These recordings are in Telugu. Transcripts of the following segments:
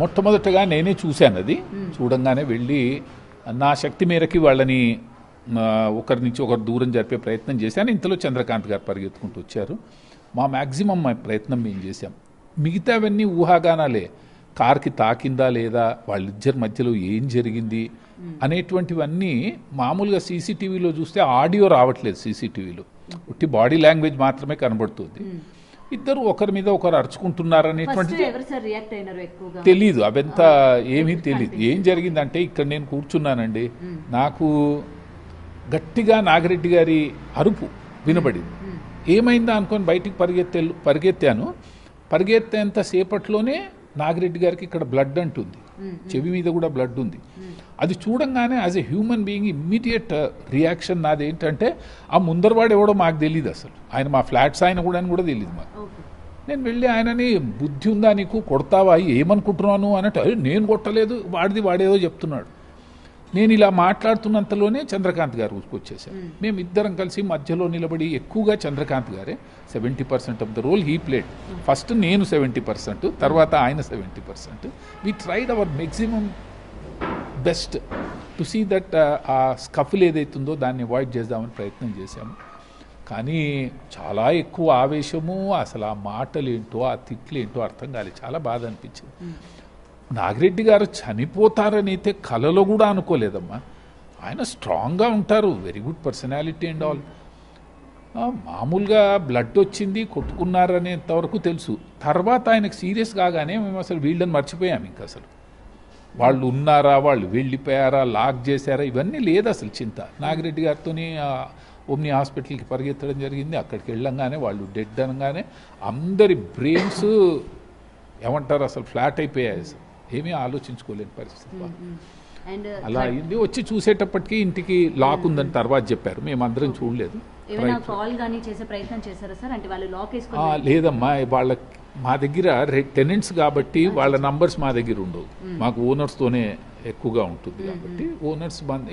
మొట్టమొదటగా నేనే చూశాను అది. చూడంగానే వెళ్ళి నా శక్తి మేరకి వాళ్ళని ఒకరి నుంచి ఒకరు దూరం జరిపే ప్రయత్నం చేశాను. ఇంతలో చంద్రకాంత్ గారు పరిగెత్తుకుంటూ వచ్చారు. మా మ్యాక్సిమం ప్రయత్నం మేము చేశాం. మిగతావన్నీ ఊహాగానాలే. కార్కి తాకిందా లేదా, వాళ్ళిద్దరి మధ్యలో ఏం జరిగింది అనేటువంటివన్నీ మామూలుగా సీసీటీవీలో చూస్తే ఆడియో రావట్లేదు. సీసీటీవీలో ఉట్టి బాడీ లాంగ్వేజ్ మాత్రమే కనబడుతుంది. ఇద్దరు ఒకరి మీద ఒకరు అరుచుకుంటున్నారనేటువంటిది తెలీదు. అవంతా ఏమీ తెలీదు. ఏం జరిగిందంటే ఇక్కడ నేను కూర్చున్నానండి, నాకు గట్టిగా నాగిరెడ్డి గారి అరుపు వినబడింది. ఏమైందా అనుకొని బయటికి పరిగెత్తాను. పరిగెత్తేంత సేపట్లోనే నాగిరెడ్డి గారికి ఇక్కడ బ్లడ్ అంటుంది, చెవి మీద కూడా బ్లడ్ ఉంది. అది చూడంగానే as a human being immediate reaction నాది ఏంటంటే, ఆ ముందరవాడు ఎవడో మాకు తెలియదు అసలు. ఆయన మా ఫ్లాట్స్ ఆయన కూడా తెలియదు మాకు. నేను వెళ్ళి ఆయనని, బుద్ధి ఉందా నీకు, కొడతావా, ఏమనుకుంటున్నాను అన్నట్టు, నేను కొట్టలేదు, వాడేదో చెప్తున్నాడు. నేను ఇలా మాట్లాడుతున్నంతలోనే చంద్రకాంత్ గారు వచ్చేసారు. మేము ఇద్దరం కలిసి మధ్యలో నిలబడి, ఎక్కువగా చంద్రకాంత్ గారే 70% of the role he played. First నేను 70%, తర్వాత ఆయన 70%. We tried our maximum best to see that ఆ స్కఫుల్ ఏదైతుందో దాన్ని అవాయిడ్ చేద్దామని ప్రయత్నం చేశాము. కానీ చాలా ఎక్కువ ఆవేశము, అసలు ఆ మాటలేంటో ఆ తిట్లేంటో అర్థం కాలేదు. చాలా బాధ అనిపించింది. నాగిరెడ్డి గారు చనిపోతారని అయితే కలలో కూడా అనుకోలేదమ్మా. ఆయన స్ట్రాంగ్గా ఉంటారు, very good personality and all. మామూలుగా బ్లడ్ వచ్చింది, కొట్టుకున్నారనేంతవరకు తెలుసు. తర్వాత ఆయనకు సీరియస్ కాగానే మేము అసలు వీళ్ళని మర్చిపోయాము. ఇంకా అసలు వాళ్ళు ఉన్నారా, వాళ్ళు వెళ్ళిపోయారా, లాక్ చేశారా, ఇవన్నీ లేదు అసలు చింత. నాగిరెడ్డి గారితోని ఓమ్ని హాస్పిటల్కి పరిగెత్తడం జరిగింది. అక్కడికి వెళ్ళంగానే వాళ్ళు డెడ్ అనగానే అందరి బ్రెయిన్స్ ఏమంటారు అసలు ఫ్లాట్ అయిపోయాయి. అసలు ఏమీ ఆలోచించుకోలేని పరిస్థితి. అలా అయింది. వచ్చి చూసేటప్పటికి ఇంటికి లాక్ ఉందని తర్వాత చెప్పారు. మేమందరం చూడలేదు. లేదమ్మా, మా దగ్గర టెనెంట్స్ కాబట్టి వాళ్ళ నంబర్స్ మా దగ్గర ఉండవు. మాకు ఓనర్స్తోనే ఎక్కువగా ఉంటుంది కాబట్టి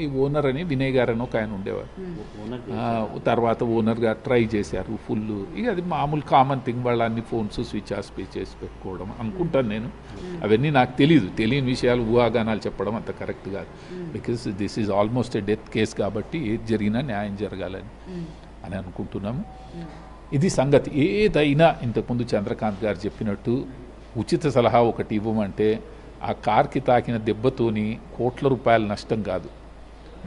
ఈ ఓనర్ అని వినయ్ గారు అని ఒక ఆయన ఉండేవారు. తర్వాత ఓనర్ గారు ట్రై చేశారు ఫుల్. ఇక అది మామూలు కామన్ థింగ్. వాళ్ళ అన్ని ఫోన్స్ స్విచ్ ఆఫ్ చేసి పెట్టుకోవడం అనుకుంటాను నేను. అవన్నీ నాకు తెలియని విషయాలు ఊహాగానాలు చెప్పడం అంత కరెక్ట్ కాదు. Because this is almost A death case కాబట్టి ఏది జరిగినా న్యాయం జరగాలని అని అనుకుంటున్నాము. ఇది సంగతి. ఏదైనా ఇంతకుముందు చంద్రకాంత్ గారు చెప్పినట్టు ఉచిత సలహా ఒకటి ఇవ్వమంటే, ఆ కార్కి తాకిన దెబ్బతోని కోట్ల రూపాయల నష్టం కాదు,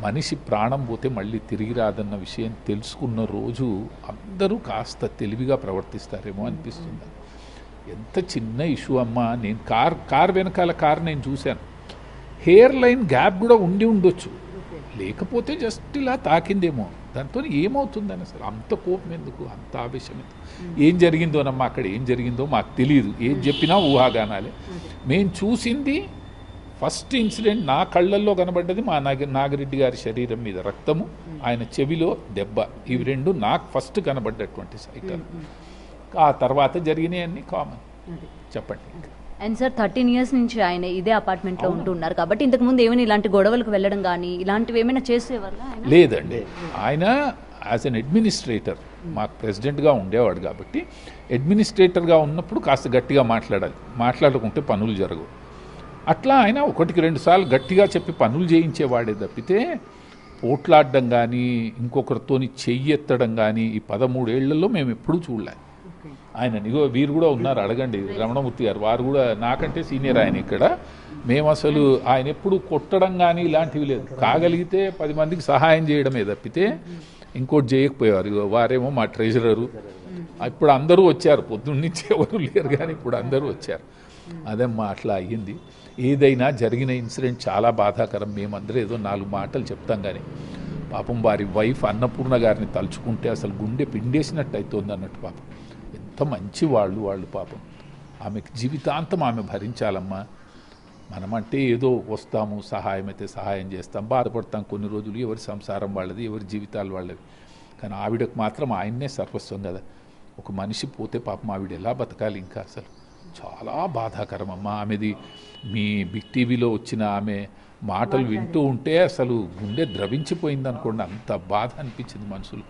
మనిషి ప్రాణం పోతే మళ్ళీ తిరిగి రాదన్న విషయం తెలుసుకున్న రోజు అందరూ కాస్త తెలివిగా ప్రవర్తిస్తారేమో అనిపిస్తుంది. ఎంత చిన్న ఇష్యూ అమ్మా. నేను కార్ వెనకాల నేను చూశాను. హెయిర్ లైన్ గ్యాప్ కూడా ఉండొచ్చు, లేకపోతే జస్ట్ ఇలా తాకిందేమో. దాంతో ఏమవుతుందని అసలు అంత కోపం ఎందుకు, అంత ఆవేశం ఎందుకు? ఏం జరిగిందోనమ్మా, అక్కడ ఏం జరిగిందో మాకు తెలియదు. ఏం చెప్పినా ఊహాగానాలే. మేము చూసింది ఫస్ట్ ఇన్సిడెంట్, నా కళ్ళల్లో కనబడ్డది మా నాగిరెడ్డి గారి శరీరం మీద రక్తము, ఆయన చెవిలో దెబ్బ. ఇవి రెండు నాకు ఫస్ట్ కనబడ్డటువంటి సైకిల్. ఆ తర్వాత జరిగినాయి అన్నీ కామన్. చెప్పండి. అండ్ సార్ 13 years నుంచి ఆయన ఇదే అపార్ట్మెంట్లో ఉంటున్నారు కాబట్టి ఇంతకుముందు ఏమైనా ఇలాంటి గొడవలకు వెళ్ళడం కానీ ఇలాంటివి ఏమైనా చేసేవాళ్ళ? లేదండి. ఆయన యాజ్ అన్ అడ్మినిస్ట్రేటర్ మాకు ప్రెసిడెంట్గా ఉండేవాడు కాబట్టి, అడ్మినిస్ట్రేటర్గా ఉన్నప్పుడు కాస్త గట్టిగా మాట్లాడాలి. మాట్లాడుకుంటే పనులు జరగవు. అట్లా ఆయన 1-2 సార్లు గట్టిగా చెప్పి పనులు చేయించేవాడే తప్పితే పోట్లాడడం కానీ ఇంకొకరితోని చెయ్యెత్తడం కానీ ఈ 13 ఏళ్లలో మేము ఎప్పుడూ చూడలే. ఆయన వీరు కూడా ఉన్నారు, అడగండి, రమణమూర్తి గారు. వారు కూడా నాకంటే సీనియర్ ఆయన ఇక్కడ. మేము అసలు ఆయన ఎప్పుడు కొట్టడం కానీ ఇలాంటివి లేదు. కాగలిగితే 10 మందికి సహాయం చేయడమే తప్పితే ఇంకోటి చేయకపోయేవారు. వారేమో మా ట్రెజరరు. ఇప్పుడు అందరూ వచ్చారు, పొద్దున్నుంచి ఎవరు లేరు కానీ ఇప్పుడు అందరూ వచ్చారు. అదేమ్మా అట్లా అయ్యింది. ఏదైనా జరిగిన ఇన్సిడెంట్ చాలా బాధాకరం. మేమందరూ ఏదో 4 మాటలు చెప్తాం కానీ పాపం వారి వైఫ్ అన్నపూర్ణ గారిని తలుచుకుంటే అసలు గుండె పిండేసినట్టు అవుతుంది అన్నట్టు. పాపం ఎంత మంచి వాళ్ళు పాపం. ఆమెకు జీవితాంతం ఆమె భరించాలమ్మా. మనమంటే ఏదో వస్తాము, సహాయం అయితే సహాయం చేస్తాం, బాధపడతాం కొన్ని రోజులు. ఎవరి సంసారం వాళ్ళది, ఎవరి జీవితాలు వాళ్ళవి. కానీ ఆవిడకు మాత్రం ఆయన్నే సర్వస్వం కదా. ఒక మనిషి పోతే పాపం ఆవిడ ఎలా బతకాలి ఇంకా. అసలు చాలా బాధాకరం అమ్మ. ఆమెది మీ బిగ్ టీవీలో వచ్చిన ఆమె మాటలు వింటూ ఉంటే అసలు గుండె ద్రవించిపోయింది అనుకోండి. అంత బాధ అనిపించింది మనసులు.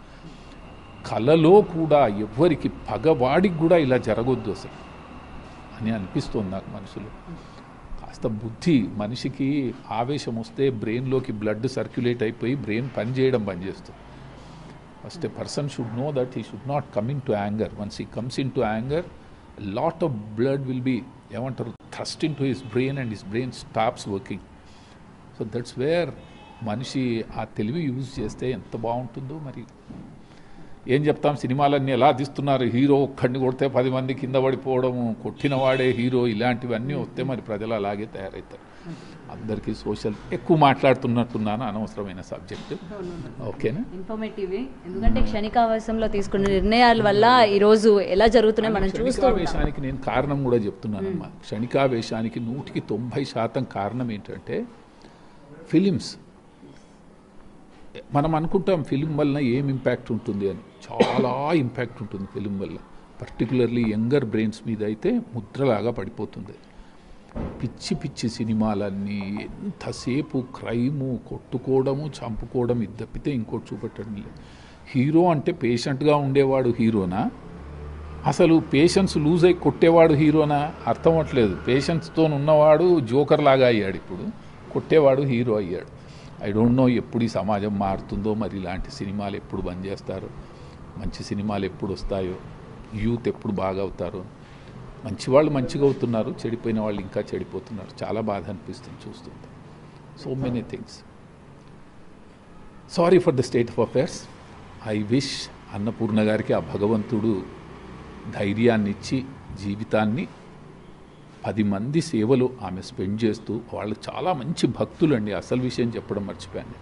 కలలో కూడా ఎవ్వరికి, పగవాడికి కూడా ఇలా జరగొద్దు అసలు అని అనిపిస్తుంది నాకు మనసులో. కాస్త బుద్ధి, మనిషికి ఆవేశం వస్తే బ్రెయిన్లోకి బ్లడ్ సర్క్యులేట్ అయిపోయి బ్రెయిన్ పనిచేయడం బంద్ చేస్తుంది. First a person should know that he should not come in to anger. Once he comes into anger, lot of blood will be ఏమంటారు thrust into his brain and his brain stops working. So that's where మనిషి ఆ తెలివి యూజ్ చేస్తే ఎంత బాగుంటుందో. మరి ఏం చెప్తాం, సినిమాలన్నీ ఎలా తీస్తున్నారు, హీరో ఒక్కడిని కొడితే 10 మంది కింద పడిపోవడము, కొట్టిన వాడే హీరో, ఇలాంటివన్నీ వస్తే మరి ప్రజలు అలాగే తయారవుతారు. అందరికీ సోషల్ ఎక్కువ మాట్లాడుతున్నట్టున్నాను, అనవసరమైన సబ్జెక్ట్. ఓకేనా? ఇన్ఫర్మేటివ్. ఎందుకంటే క్షణికావేశంలో తీసుకున్న నిర్ణయాల వల్ల ఈ రోజు ఎలా జరుగుతున్నాయి మనం చూస్తూ. క్షణికావేశానికి నేను కారణం కూడా చెప్తున్నానమ్మా. క్షణికావేశానికి 190% కారణం ఏంటంటే ఫిలిమ్స్. మనం అనుకుంటాం ఫిలిం వలన ఏం ఇంపాక్ట్ ఉంటుంది అని. చాలా ఇంపాక్ట్ ఉంటుంది ఫిలిం వల్ల. పర్టికులర్లీ యంగర్ బ్రెయిన్స్ మీద అయితే ముద్రలాగా పడిపోతుంది. పిచ్చి పిచ్చి సినిమాలన్నీ ఎంతసేపు క్రైము, కొట్టుకోవడము, చంపుకోవడం, ఇది తప్పితే ఇంకోటి చూపెట్టడం లేదు. హీరో అంటే పేషెంట్గా ఉండేవాడు హీరోనా, అసలు పేషెన్స్ లూజ్ అయి కొట్టేవాడు హీరోనా అర్థం అవ్వట్లేదు. పేషెన్స్తో ఉన్నవాడు జోకర్ లాగా అయ్యాడు, ఇప్పుడు కొట్టేవాడు హీరో అయ్యాడు. ఐ డోంట్ నో ఎప్పుడు ఈ సమాజం మారుతుందో, మరి ఇలాంటి సినిమాలు ఎప్పుడు బంద్ చేస్తారో, మంచి సినిమాలు ఎప్పుడు వస్తాయో, యూత్ ఎప్పుడు బాగా అవుతారో. మంచి వాళ్ళు మంచిగా అవుతున్నారు, చెడిపోయిన వాళ్ళు ఇంకా చెడిపోతున్నారు. చాలా బాధ అనిపిస్తుంది చూస్తుంటే. So many things. Sorry for the state of affairs. I wish Annapurna గారికి ఆ భగవంతుడు ధైర్యాన్ని ఇచ్చి జీవితాన్ని 10 మంది సేవలు ఆమె స్పెండ్ చేస్తూ, వాళ్ళు చాలా మంచి భక్తులండి. అసలు విషయం చెప్పడం మర్చిపోయాను.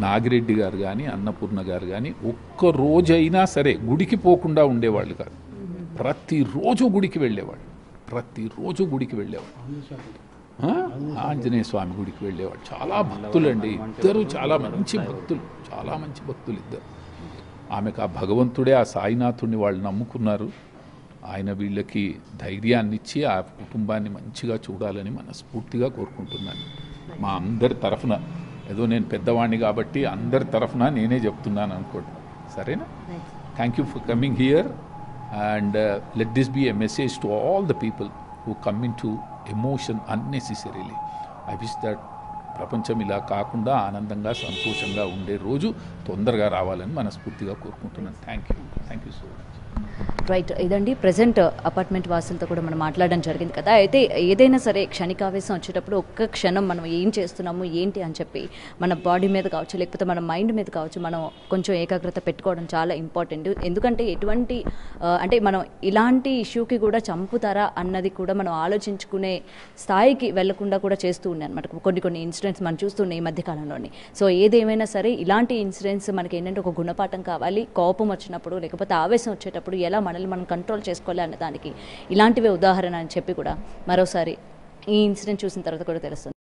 నాగిరెడ్డి గారు కానీ అన్నపూర్ణ గారు కానీ ఒక్క రోజైనా సరే గుడికి పోకుండా ఉండేవాళ్ళు కాదు. ప్రతిరోజు గుడికి వెళ్ళేవాళ్ళు, ప్రతిరోజు గుడికి వెళ్ళేవాళ్ళు. ఆంజనేయ స్వామి గుడికి వెళ్ళేవాళ్ళు. చాలా భక్తులండి ఇద్దరు, చాలా మంచి భక్తులు, చాలా మంచి భక్తులు ఇద్దరు. ఆమెకు ఆ భగవంతుడే, ఆ సాయినాథుడిని వాళ్ళు నమ్ముకున్నారు. ఆయన వీళ్ళకి ధైర్యాన్ని ఇచ్చి ఆ కుటుంబాన్ని మంచిగా చూడాలని మనస్ఫూర్తిగా కోరుకుంటున్నాను. మా అందరి తరఫున, ఏదో నేను పెద్దవాడిని కాబట్టి అందరి తరఫున నేనే చెప్తున్నాను అనుకోండి, సరేనా? Thank you for coming here and let this be a message to all the people who come in to emotion unnecessarily. I wish that ప్రపంచం ఇలా కాకుండా ఆనందంగా సంతోషంగా ఉండే రోజు తొందరగా రావాలని మనస్ఫూర్తిగా కోరుకుంటున్నాను. Thank you so much. Right, ఇదండి ప్రజెంట్ అపార్ట్మెంట్ వాసులతో కూడా మనం మాట్లాడడం జరిగింది కదా. అయితే ఏదైనా సరే క్షణికావేశం వచ్చేటప్పుడు ఒక్క క్షణం మనం ఏం చేస్తున్నాము ఏంటి అని చెప్పి మన బాడీ మీద కావచ్చు, లేకపోతే మన మైండ్ మీద కావచ్చు, మనం కొంచెం ఏకాగ్రత పెట్టుకోవడం చాలా ఇంపార్టెంట్. ఎందుకంటే ఎటువంటి అంటే మనం ఇలాంటి ఇష్యూకి కూడా చంపుతారా అన్నది కూడా మనం ఆలోచించుకునే స్థాయికి వెళ్లకుండా కూడా చేస్తూ ఉన్నాయి అనమాట కొన్ని ఇన్సిడెంట్స్ మనం చూస్తున్నాయి ఈ మధ్యకాలంలోని. సో ఏదేమైనా సరే ఇలాంటి ఇన్సిడెంట్స్ మనకి ఏంటంటే ఒక గుణపాఠం కావాలి. కోపం వచ్చినప్పుడు లేకపోతే ఆవేశం వచ్చేటప్పుడు ఎలా మనల్ని మనం కంట్రోల్ చేసుకోవాలి అన్న దానికి ఇలాంటివే ఉదాహరణ అని చెప్పి కూడా మరోసారి ఈ ఇన్సిడెంట్ చూసిన తర్వాత కూడా తెలుస్తుంది.